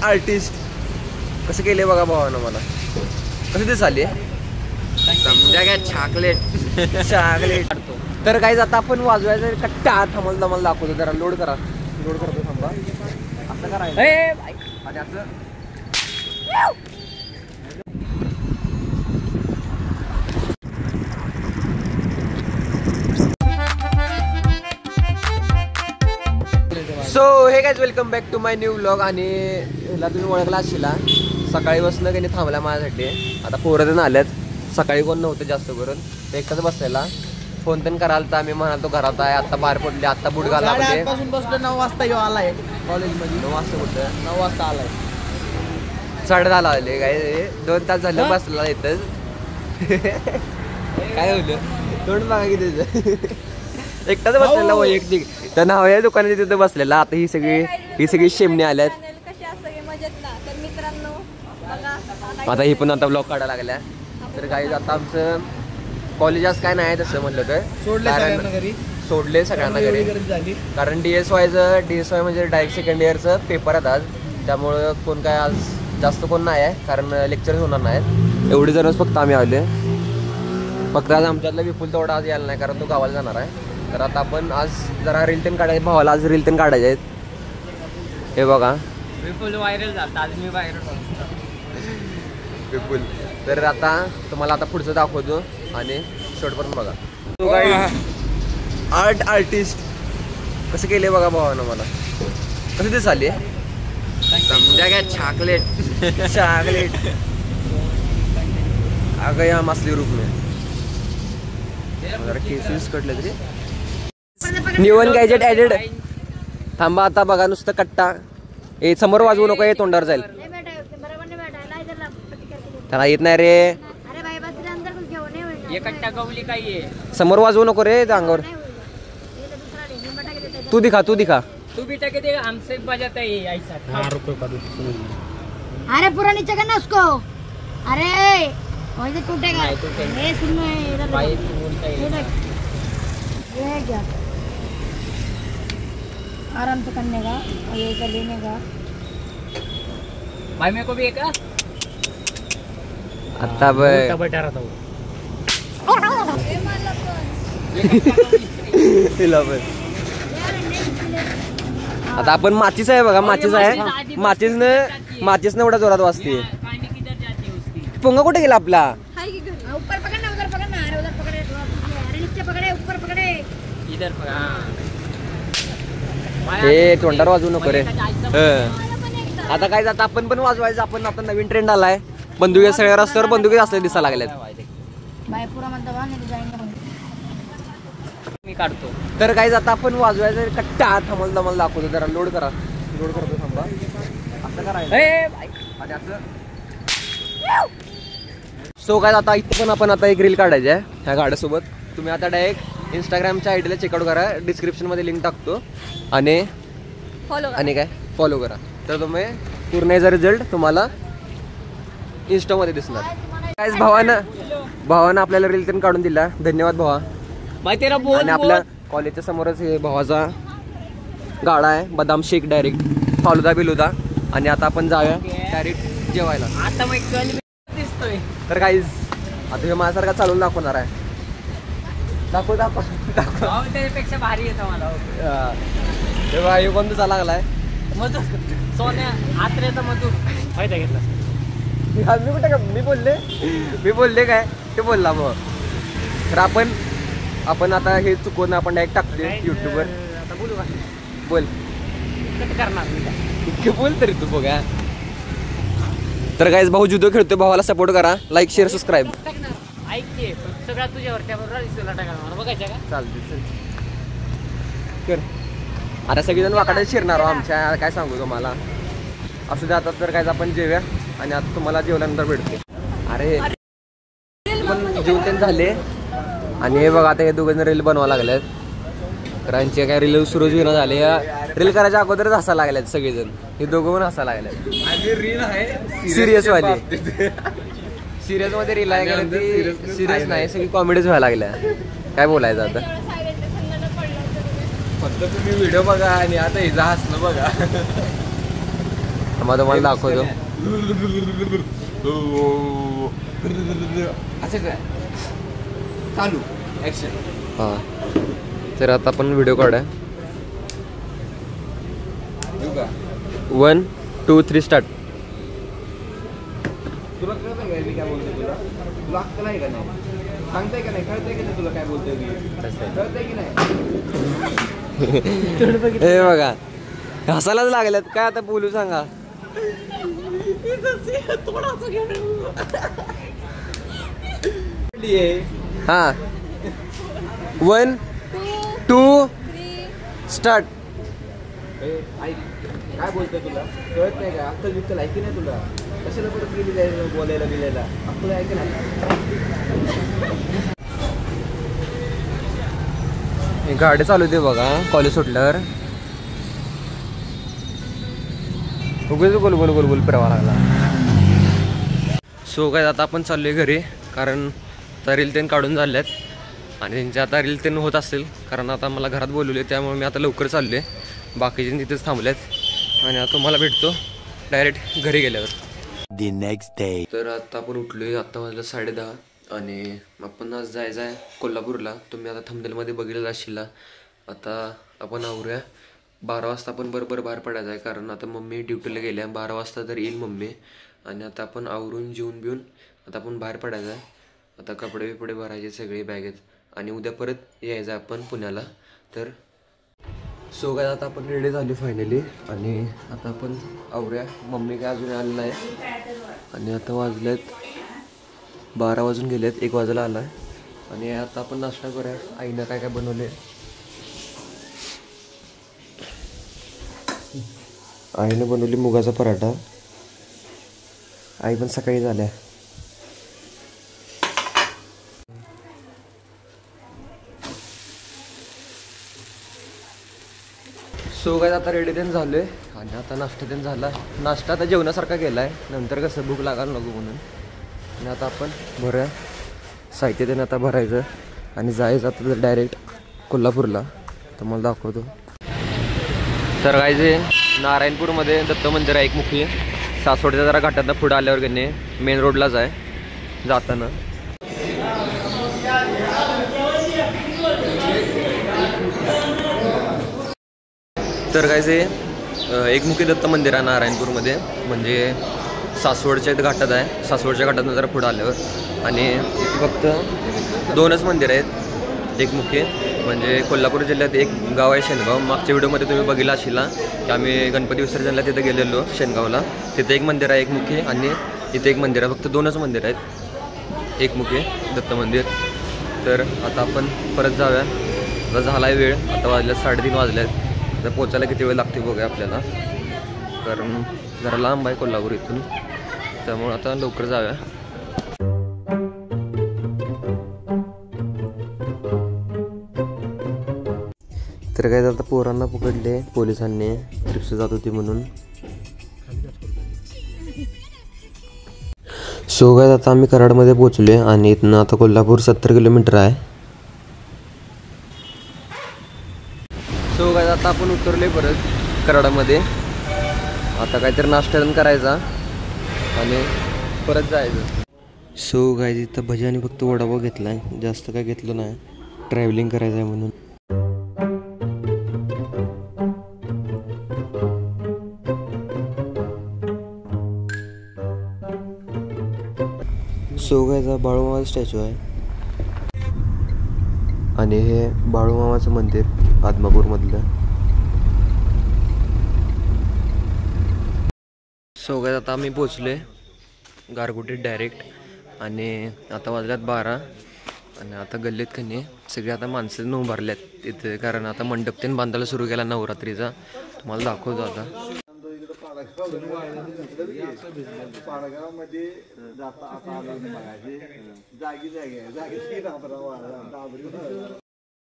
Artist कसं केले बघा भावानं मला कसं ते चालले समजा काय चॉकलेट तर काय आता आपण वाजवायचं कट्टा थांबल दमाल दाखवतो जरा लोड करतो थांबा असं करायचं आणि असं so hey guys welcome back to my new vlog. आणि ह्याला तुम्ही ओळखला असशीला सकाळी बसणं काही थांबला माझ्यासाठी. आता पोरं आल्यात सकाळी कोण नव्हतं जास्त करून एकटाच बसलेला फोन पण करायला तर आम्ही म्हणालो घरात आहे आता बाहेर पडले आता बुट घाला बसलो 9 वाजता आलाय कॉलेजमध्ये 9 वाजता कुठं 9 वाजता आलाय 10:30 आले काय 2 तास झालं बसला इथंच. काय होलं तोंड बघा की त्याचं एकटाच बसलेला वैयक्तिक तर नाव आहे दुकानाच्या तिथं बसलेला. आता ही सगळी शेमणी आल्यात. आता ही पण आता ब्लॉग काढायला लागल्या. तर काही आता आमचं कॉलेज आज काय नाही तसं म्हटलं तर सोडले सगळ्यांना घरी कारण DSY म्हणजे डायरेक्ट सेकंड इयरचं पेपर आहेत आज. त्यामुळं कोण काय आज जास्त कोण नाही आहे कारण लेक्चर्स होणार नाहीत. एवढे जणच फक्त आम्ही आले. फक्त आज आमच्यातला विपुल तेवढा आज यायला नाही कारण तो गावाला जाणार आहे. तर आता आपण आज जरा रील तेन काढायचे भावाला आज रील तेन काढायचे आहेत. हे बघा विपुल व्हायरल झाला आज मी व्हायरल विपुल. तर आता तुम्हाला आता पुढचं दाखवतो आणि शेवटपर्यंत बघा. आर्टिस्ट कसं केले बघा भावानं मला कसं ते चालले समजा काय चॉकलेट अगं या मासली रूप में जरा केसेस कटले तरी न्यून गॅजेट ॲडेड. थांबा आता बघा नुसतं कट्टा ए समोर वाजवू नको हे तोंडावर जाईल त्याला येत नाही रे समोर वाजवू नको रे अंगावर. तू दिखा तू भी टके हमसे बजाता है ऐसा अरे पूरा नीचे करना उसको. अरे वैसे टूटेगा ये सुन ये क्या आराम से करने का और ये कर लेने का भाई मेरे को भी एक आता बैठा रहा था आता आपण माचीस आहे बघा माचीस आहे माचीसनं एवढा जोरात वाजते. पोंगा कुठे गेला आपला ऊपर पकड़ना उधर पकड़ना अरे उधर पकड़े अरे नीचे पकड़े ऊपर पकड़े इधर हे तोंडावर वाजवू नको रे. आता काय जात आपण पण वाजवायचं. आपण आता नवीन ट्रेंड आलाय बंदुकी सगळ्या रस्त्यावर बंदुकी असल्या दिसायला लागल्यात. मी काढतो तर काय जात आपण वाजवायचं कट्टा थांबल दमाल दाखवतो जरा लोड करतो थांबा असं करायचं आणि असं. सो काय आता इथं पण आपण आता एक रील काढायची आहे ह्या गाड्यासोबत. तुम्ही आता डायरेक्ट इंस्टाग्रामच्या आयडीला चेकआउट करा डिस्क्रिप्शनमध्ये लिंक टाकतो आणि फॉलो करा. तर तुम्ही पूर्ण याचा रिझल्ट तुम्हाला इंस्टामध्ये दिसणार. काय भावानं आपल्याला रील त्यांनी काढून दिला. धन्यवाद भावा. आणि आपल्या कॉलेजच्या समोरच हे भावाचा गाडा आहे बदाम शेक डायरेक्ट फालुदा बिलुदा. आणि आता आपण जाऊया डायरेक्ट जेवायला. आता दिसतोय तर काहीच आता हे माझ्यासारखा चालून दाखवणार आहे. दाखव त्याच्यापेक्षा भारी येतं मला. तेव्हा हे बंद चाला लागलाय मधू सोन्या आत्रेचा मधू फायदा घेतला. मी कुठे मी बोलले काय ते बोलला मग. तर आपण आता हे चुकवून आपण डायरेक्ट टाकतो युट्यूबवर. आता बोलू का बोल करणार बोल तरी तू बघा. तर गाईज भाऊ जुदो खेळतोय भावाला सपोर्ट करा लाईक शेअर सबस्क्राईब. ऐकते सगळा तुझ्यावर त्यावर टाकायला बघायचं का चालते कर. आता सगळेजण वाकडे शिरणार आमच्या काय सांगू तुम्हाला असं दे. आता तर काय आपण जेव्या आणि आता तुम्हाला जेवल्यानंतर भेटते. अरे पण जेवण ते झाले आणि हे बघा आता हे दोघं रील बनवा लागलेत. तर यांचे काय रील सुरू जुना झाले. रील करायच्या अगोदरच हसायला लागल्यात सगळेजण. हे दोघं पण हसायला लागल्यात. रील आहे सिरियस वाली सिरियस मध्ये रील आहे कारण ती सिरियस नाही सगळी कॉमेडीच व्हायला लागल्या. काय बोलायचं आता फक्त तुम्ही व्हिडिओ बघा आणि आता हिजा हसणं बघा. मग तुम्हाला दाखवतो. चालू ऍक्शन. हां तर आता आपण व्हिडिओ काढा. 1 2 3 स्टार्ट. तुला कळत आहे मी काय बोलतोय? तुला अक्कल आहे का नाही? सांगताय का नाही? कळतंय की नाही तुला काय बोलतोय मी? कळतंय की नाही? हे बघा हसायलाच लागल्यात. काय आता बोलू सांगा. हा 1 2 स्टार्ट. ऐक काय बोलतोय तुला कळत नाही का? अक्कल बिक्कल आहे की नाही तुला? कशाला परत गेली जायचं बोलायला बिलायला? अक्कल आहे की नाही? गाडी चालू दे बघा कॉलेज सुटल्यावर. उगाच गोल गोल गोल गोल फिरावा लागला. सो काय आता आपण चाललोय घरी कारण आता रील तेन काढून झाल्यात आणि त्यांच्या आता रील तेन होत असेल कारण आता मला घरात बोलवले त्यामुळे मी आता लवकर चाललोय. बाकीचे तिथेच थांबलेत आणि आता तुम्हाला भेटतो डायरेक्ट घरी गेल्यावर. The next day. तर आता आपण उठलोय. आता वाजलं 10:30 आणि आपण आज जायचं आहे कोल्हापूरला. तुम्ही आता थंबनेलमध्ये बघितलं असशील. आता आपण आवरूया. 12 वाजता आपण बरोबर बाहेर पडायचं आहे कारण आता मम्मी ड्युटीला गेल्या. 12 वाजता तर येईल मम्मी आणि आता आपण आवरून जेवून बिवून आता आपण बाहेर पडायचं आहे. आता कपडे बिपडे भरायचे सगळे बॅगेत आणि उद्या परत यायचं आपण पुण्याला. तर सो काय आता आपण रेडी झाली फायनली आणि आता आपण आवरूया. मम्मी काय अजून आली नाही आणि आता वाजलेत 12 वाजून गेलेत. 1 वाजायला आला आहे आणि आता आपण नाश्ता करूया. आईनं काय काय बनवले. आईनं बनवली मुगाचा पराठा. आई पण सकाळी झाल्या. सो काय आता रेडी तेन झालोय आणि आता नाश्ता तेन झाला. नाश्ता आता जेवणासारखा केला आहे. नंतर कसं भूक लागायला नको म्हणून. आणि आता आपण भरूया साहित्य तेन आता भरायचं आणि जायचं आता डायरेक्ट कोल्हापूरला. तर मला दाखवतो. तर काय जे नारायणपूरमध्ये दत्त मंदिर आहे एक मुखी. सासवडच्या जरा घाटातनं पुढं आल्यावर की नाही मेन रोडलाच आहे जाताना. तर काय जे एकमुखी दत्त मंदिर आहे नारायणपूरमध्ये म्हणजे सासवडच्या घाटात आहे. सासवडच्या घाटातनं जरा पुढं आल्यावर आणि फक्त 2च मंदिर आहेत एकमुखी. म्हणजे कोल्हापूर जिल्ह्यात एक गाव आहे शेनगाव. मागच्या व्हिडिओमध्ये तुम्ही बघितला असेल की आम्ही गणपती विसर्जनला तिथे गेलेलो शेनगावला. तिथे एक मंदिर आहे एकमुखी आणि इथे एक मंदिर आहे. फक्त 2च मंदिर आहेत एकमुखी दत्त मंदिर. तर आता आपण परत जाऊया. आता झाला आहे वेळ. आता वाजल्यात 3:30 वाजल्यात. तर पोचायला किती वेळ लागते बघूया आपल्याला कारण जरा लांब आहे कोल्हापूर इथून. त्यामुळे आता लवकर जाऊया. तर काय आता पोरांना पकडले पोलिसांनी ट्रिप्स जात होती म्हणून. सो काय आता आम्ही कराडमध्ये पोचले आणि इथनं आता कोल्हापूर 70 किलोमीटर आहे. सो काय आता आपण उतरले परत कराडामध्ये. आता काहीतरी नाश्ता करायचा आणि परत जायचं. सो काय इथं भजी आणि फक्त वडापाव घेतला आहे. जास्त काय घेतलं नाही. ट्रॅव्हलिंग करायचं आहे म्हणून. सो गायचा बाळूमामा स्टॅच्यू आहे आणि हे बाळूमामाचं मंदिर आदमापूरमधलं. सो गाय आता आम्ही पोचले गारगोटीत डायरेक्ट आणि आता वाजल्यात 12 आणि आता गल्लीत का नाही सगळे आता माणसं उभारल्यात तिथे कारण आता मंडप तेन बांधायला सुरू केला नवरात्रीचा. तुम्हाला दाखवतो आता. पाडगावमध्ये जाता आता जागी